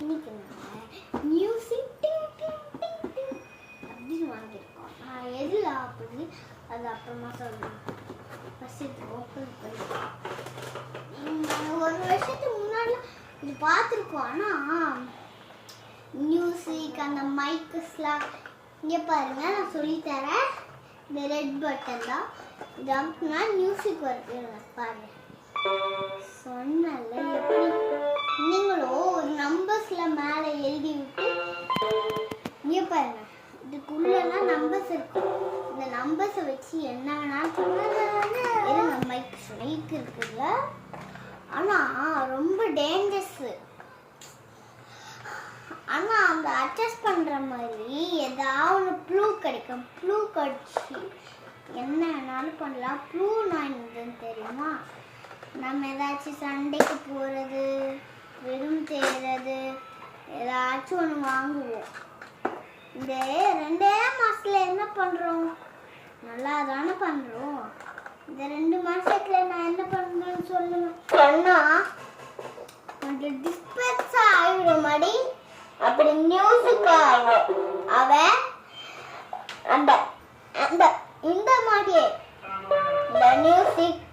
இன்னைக்கு மியூசிக் அப்படின்னு வாங்கியிருக்கோம். நான் எதில் அப்படி அது அப்புறமா சொல்கிறேன். ஃபஸ்ட்டு ஓப்பன் பண்ணி ஒரு வருஷத்துக்கு முன்னாடி இது பார்த்துருக்கோம். ஆனால் மியூசிக் அந்த மைக்கஸ்லாம் இங்கே பாருங்க, நான் சொல்லித்தரேன். இந்த ரெட் பட்டன் தான் ஜம்ப்னா மியூசிக் வருது பாருங்க. சொன்னல எப்படி நீங்களும் ஒரு நம்பர்ஸில் மேலே எழுதி விட்டு இங்கே பாருங்க, இதுக்குள்ளலாம் நம்பர்ஸ் இருக்கும். இந்த நம்பர்ஸை வச்சு என்ன வேணாலும் சொல்லலாம். மைக் இருக்குல்ல, ஆனால் ரொம்ப டேஞ்சரஸு. ஆனால் அந்த அட்ஜஸ்ட் பண்ணுற மாதிரி ஏதாவது ப்ளூ கிடைக்கும். ப்ளூ கடிச்சு என்ன வேணாலும் பண்ணலாம். ப்ளூ நான் என்னதுன்னு தெரியுமா? நம்ம ஏதாச்சும் சண்டைக்கு போகிறது, வெறும் செய்கிறது, ஏதாச்சும் ஒன்று வாங்குவோம். இந்த 2 மாதத்தில் என்ன பண்ணுறோம்? நல்லா தானே பண்ணுறோம். இந்த 2 மாதத்தில் நான் என்ன பண்ணுறேன்னு சொல்லுங்க. சொன்னால் கொஞ்சம் டிஸ்பெக்ஸாக ஆகிடும் மாதிரி. அப்படி மியூசிக் ஆகும். அவன் அந்த அந்த இந்த மாதிரியே இந்த மியூசிக்